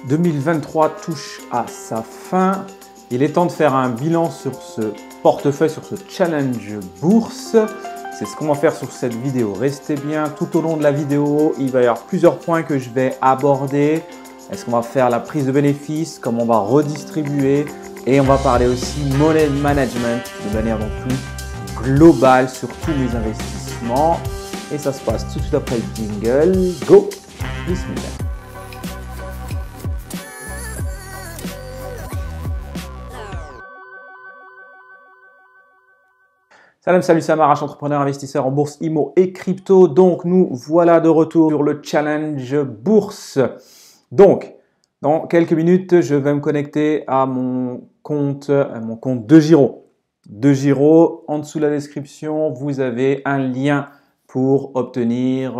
2023 touche à sa fin. Il est temps de faire un bilan sur ce portefeuille, sur ce challenge bourse. C'est ce qu'on va faire sur cette vidéo. Restez bien tout au long de la vidéo. Il va y avoir plusieurs points que je vais aborder. Est-ce qu'on va faire la prise de bénéfices, comment on va redistribuer et on va parler aussi money management de manière donc plus globale sur tous mes investissements. Et ça se passe tout de suite après le jingle. Go! Bismillah. Salut, c'est Amarache, entrepreneur, investisseur en bourse, IMO et crypto. Donc, nous voilà de retour sur le challenge bourse. Donc, dans quelques minutes, je vais me connecter à mon compte DeGiro. DeGiro, en dessous de la description, vous avez un lien pour obtenir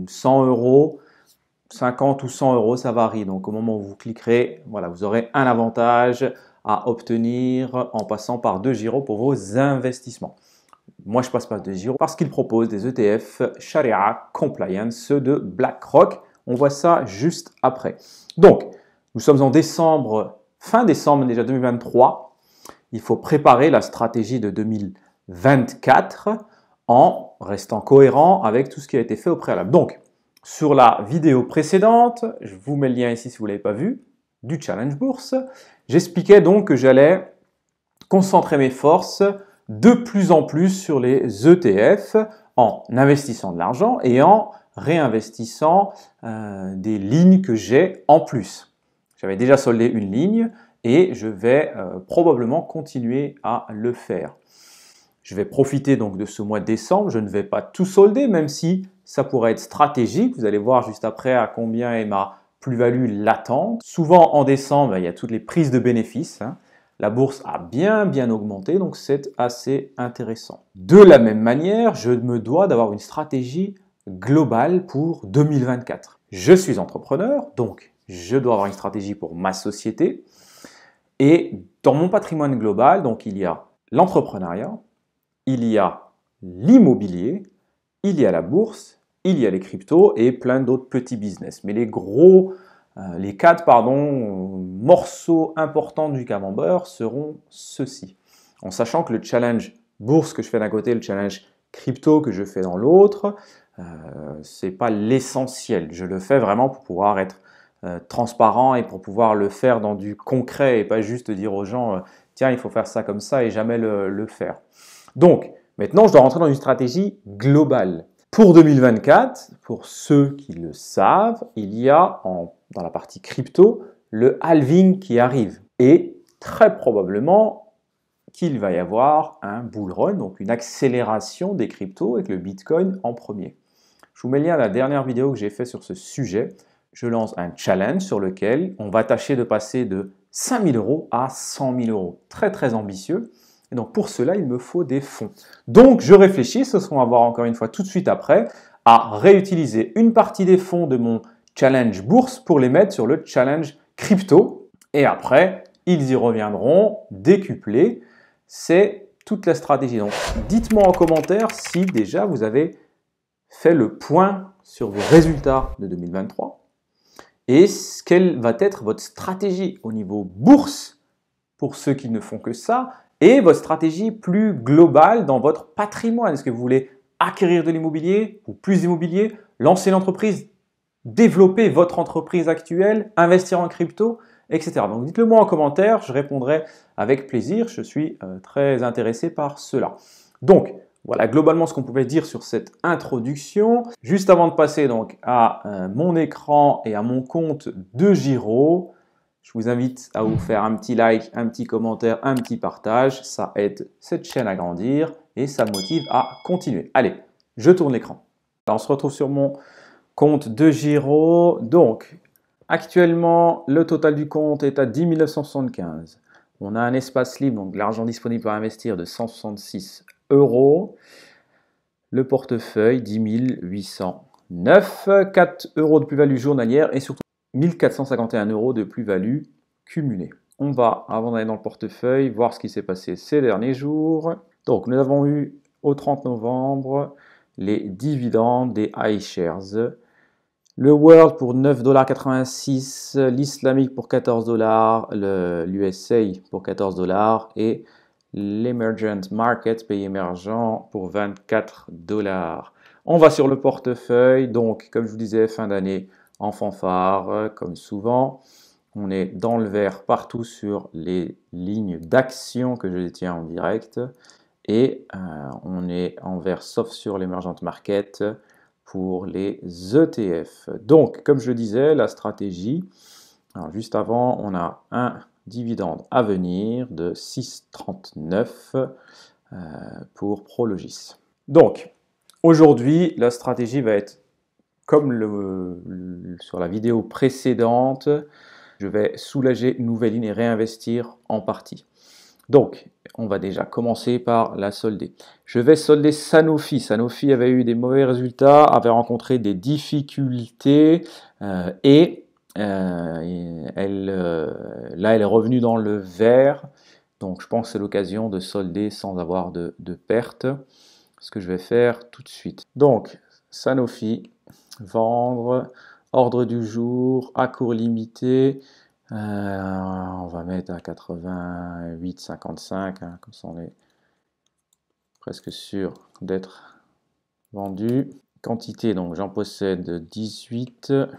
100 euros. 50 ou 100 euros, ça varie. Donc, au moment où vous cliquerez, voilà, vous aurez un avantage à obtenir en passant par DeGiro pour vos investissements. Moi, je passe par DeGiro parce qu'ils proposent des ETF Sharia Compliance, ceux de BlackRock. On voit ça juste après. Donc, nous sommes en décembre, fin décembre déjà 2023. Il faut préparer la stratégie de 2024 en restant cohérent avec tout ce qui a été fait au préalable. Donc, sur la vidéo précédente, je vous mets le lien ici si vous ne l'avez pas vu, du challenge bourse, j'expliquais donc que j'allais concentrer mes forces de plus en plus sur les ETF en investissant de l'argent et en réinvestissant des lignes que j'ai en plus. J'avais déjà soldé une ligne et je vais probablement continuer à le faire. Je vais profiter donc de ce mois de décembre. Je ne vais pas tout solder, même si ça pourrait être stratégique. Vous allez voir juste après à combien est ma plus-value latente. Souvent en décembre, il y a toutes les prises de bénéfices. La bourse a bien augmenté, donc c'est assez intéressant. De la même manière, je me dois d'avoir une stratégie globale pour 2024. Je suis entrepreneur, donc je dois avoir une stratégie pour ma société. Et dans mon patrimoine global, donc il y a l'entrepreneuriat, il y a l'immobilier, il y a la bourse, il y a les cryptos et plein d'autres petits business. Mais les quatre morceaux importants du camembert seront ceux-ci. En sachant que le challenge bourse que je fais d'un côté, le challenge crypto que je fais dans l'autre, ce n'est pas l'essentiel. Je le fais vraiment pour pouvoir être transparent et pour pouvoir le faire dans du concret et pas juste dire aux gens tiens, il faut faire ça comme ça et jamais le faire. Donc, maintenant, je dois rentrer dans une stratégie globale. Pour 2024, pour ceux qui le savent, il y a dans la partie crypto le halving qui arrive. Et très probablement qu'il va y avoir un bull run, donc une accélération des cryptos avec le Bitcoin en premier. Je vous mets le lien à la dernière vidéo que j'ai fait sur ce sujet. Je lance un challenge sur lequel on va tâcher de passer de 5 000 euros à 100 000 euros. Très ambitieux. Et donc pour cela, il me faut des fonds. Donc je réfléchis, ce qu'on va voir encore une fois tout de suite après, à réutiliser une partie des fonds de mon challenge bourse pour les mettre sur le challenge crypto. Et après, ils y reviendront décuplés. C'est toute la stratégie. Donc dites-moi en commentaire si déjà vous avez fait le point sur vos résultats de 2023 et quelle va être votre stratégie au niveau bourse pour ceux qui ne font que ça et votre stratégie plus globale dans votre patrimoine. Est-ce que vous voulez acquérir de l'immobilier ou plus d'immobilier, lancer l'entreprise, développer votre entreprise actuelle, investir en crypto, etc. Donc dites-le moi en commentaire, je répondrai avec plaisir. Je suis très intéressé par cela. Donc, voilà globalement ce qu'on pouvait dire sur cette introduction. Juste avant de passer donc à mon écran et à mon compte DeGiro, je vous invite à vous faire un petit like, un petit commentaire, un petit partage. Ça aide cette chaîne à grandir et ça me motive à continuer. Allez, je tourne l'écran. On se retrouve sur mon compte DeGiro. Donc, actuellement, le total du compte est à 10 975. On a un espace libre, donc l'argent disponible pour investir de 166 euros. Le portefeuille, 10 809. 4 euros de plus-value journalière et surtout 1451 euros de plus-value cumulée. On va, avant d'aller dans le portefeuille, voir ce qui s'est passé ces derniers jours. Donc, nous avons eu au 30 novembre les dividendes des iShares. Le World pour 9,86 $, l'Islamique pour 14 $, l'USA pour 14 $ et l'Emergent Market, pays émergent, pour 24 $. On va sur le portefeuille, donc comme je vous disais, fin d'année en fanfare, comme souvent. On est dans le vert partout sur les lignes d'action que je détiens en direct. Et on est en vert sauf sur l'Emergent Market pour les ETF. Donc, comme je disais, la stratégie, alors juste avant, on a un dividende à venir de 6,39 pour Prologis. Donc, aujourd'hui, la stratégie va être comme sur la vidéo précédente, je vais soulager une nouvelle ligne et réinvestir en partie. Donc, on va déjà commencer par la solder. Je vais solder Sanofi. Sanofi avait eu des mauvais résultats, avait rencontré des difficultés là, elle est revenue dans le vert. Donc, je pense que c'est l'occasion de solder sans avoir de perte. Ce que je vais faire tout de suite. Donc, Sanofi, vendre, ordre du jour, à court limité. On va mettre à 88,55, hein, comme ça on est presque sûr d'être vendu. Quantité, donc j'en possède 18. Hop,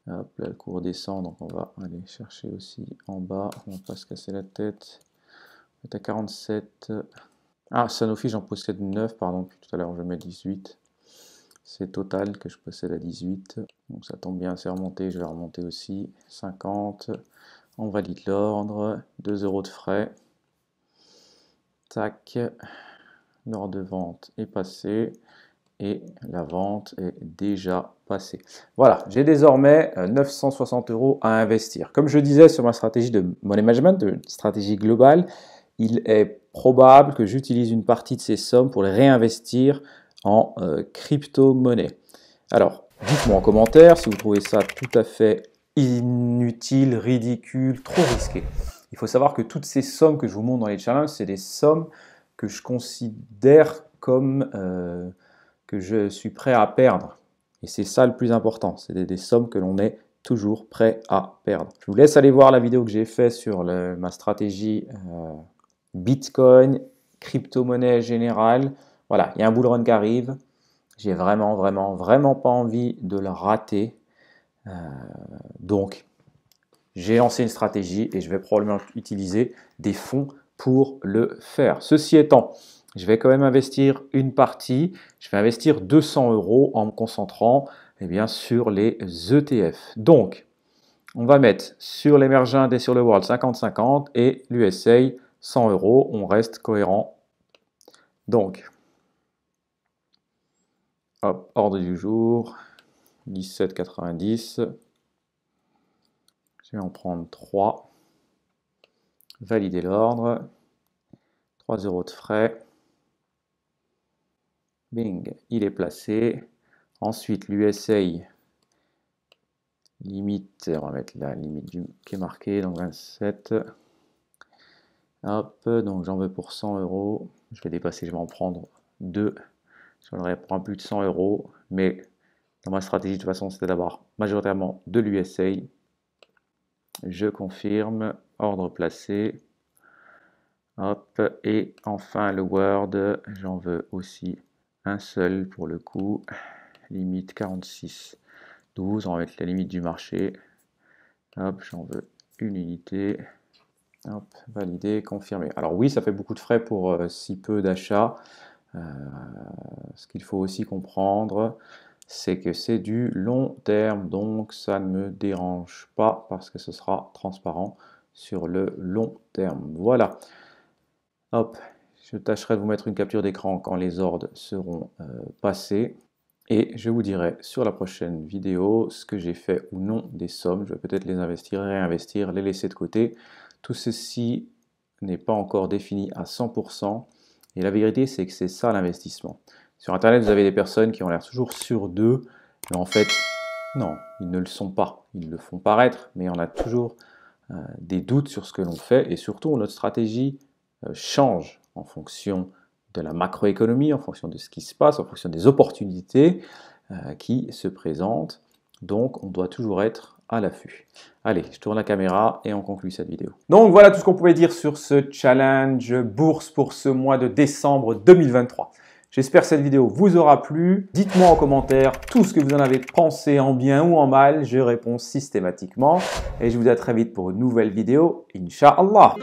là, le cours descend, donc on va aller chercher aussi en bas. On va pas se casser la tête. On est à 47. Ah, Sanofi, j'en possède 9, pardon, tout à l'heure je mets 18. C'est Total que je possède à 18. Donc ça tombe bien, c'est remonté, je vais remonter aussi. 50. On valide l'ordre. 2 € de frais. Tac. L'ordre de vente est passé. Et la vente est déjà passée. Voilà, j'ai désormais 960 € à investir. Comme je disais sur ma stratégie de money management, de stratégie globale, il est probable que j'utilise une partie de ces sommes pour les réinvestir en crypto-monnaie. Alors, dites-moi en commentaire si vous trouvez ça tout à fait inutile, ridicule, trop risqué. Il faut savoir que toutes ces sommes que je vous montre dans les challenges, c'est des sommes que je considère comme que je suis prêt à perdre. Et c'est ça le plus important, c'est des sommes que l'on est toujours prêt à perdre. Je vous laisse aller voir la vidéo que j'ai faite sur ma stratégie Bitcoin, crypto-monnaie générale. Voilà, il y a un bull run qui arrive. J'ai vraiment pas envie de le rater. Donc, j'ai lancé une stratégie et je vais probablement utiliser des fonds pour le faire. Ceci étant, je vais quand même investir une partie. Je vais investir 200 € en me concentrant sur les ETF. Donc, on va mettre sur l'Emergent et sur le World 50-50 et l'USA 100 €. On reste cohérent. Donc, hop, ordre du jour, 17,90. Je vais en prendre 3. Valider l'ordre. 3 € de frais. Bing, il est placé. Ensuite, l'USA, limite, on va mettre la limite qui est marquée, donc 27. Hop, donc j'en veux pour 100 €. Je vais dépasser, je vais en prendre 2. J'en prendre plus de 100 €, mais dans ma stratégie, de toute façon, c'était d'avoir majoritairement de l'USA. Je confirme, ordre placé. Hop, et enfin le Word, j'en veux aussi un seul pour le coup. Limite 46,12, on va mettre la limite du marché. Hop, j'en veux une unité. Hop, validé, confirmé. Alors oui, ça fait beaucoup de frais pour si peu d'achats. Ce qu'il faut aussi comprendre, c'est que c'est du long terme, donc ça ne me dérange pas parce que ce sera transparent sur le long terme. Voilà. Hop, je tâcherai de vous mettre une capture d'écran quand les ordres seront passés. Et je vous dirai sur la prochaine vidéo ce que j'ai fait ou non des sommes. Je vais peut-être les investir, réinvestir, les laisser de côté. Tout ceci n'est pas encore défini à 100%. Et la vérité, c'est que c'est ça l'investissement. Sur Internet, vous avez des personnes qui ont l'air toujours sûres d'eux, mais en fait, non, ils ne le sont pas. Ils le font paraître, mais on a toujours des doutes sur ce que l'on fait. Et surtout, notre stratégie change en fonction de la macroéconomie, en fonction de ce qui se passe, en fonction des opportunités. qui se présentent. Donc, on doit toujours être à l'affût. Allez, je tourne la caméra et on conclut cette vidéo. Donc, voilà tout ce qu'on pouvait dire sur ce challenge bourse pour ce mois de décembre 2023. J'espère que cette vidéo vous aura plu. Dites-moi en commentaire tout ce que vous en avez pensé, en bien ou en mal. Je réponds systématiquement. Et je vous dis à très vite pour une nouvelle vidéo. Inch'Allah.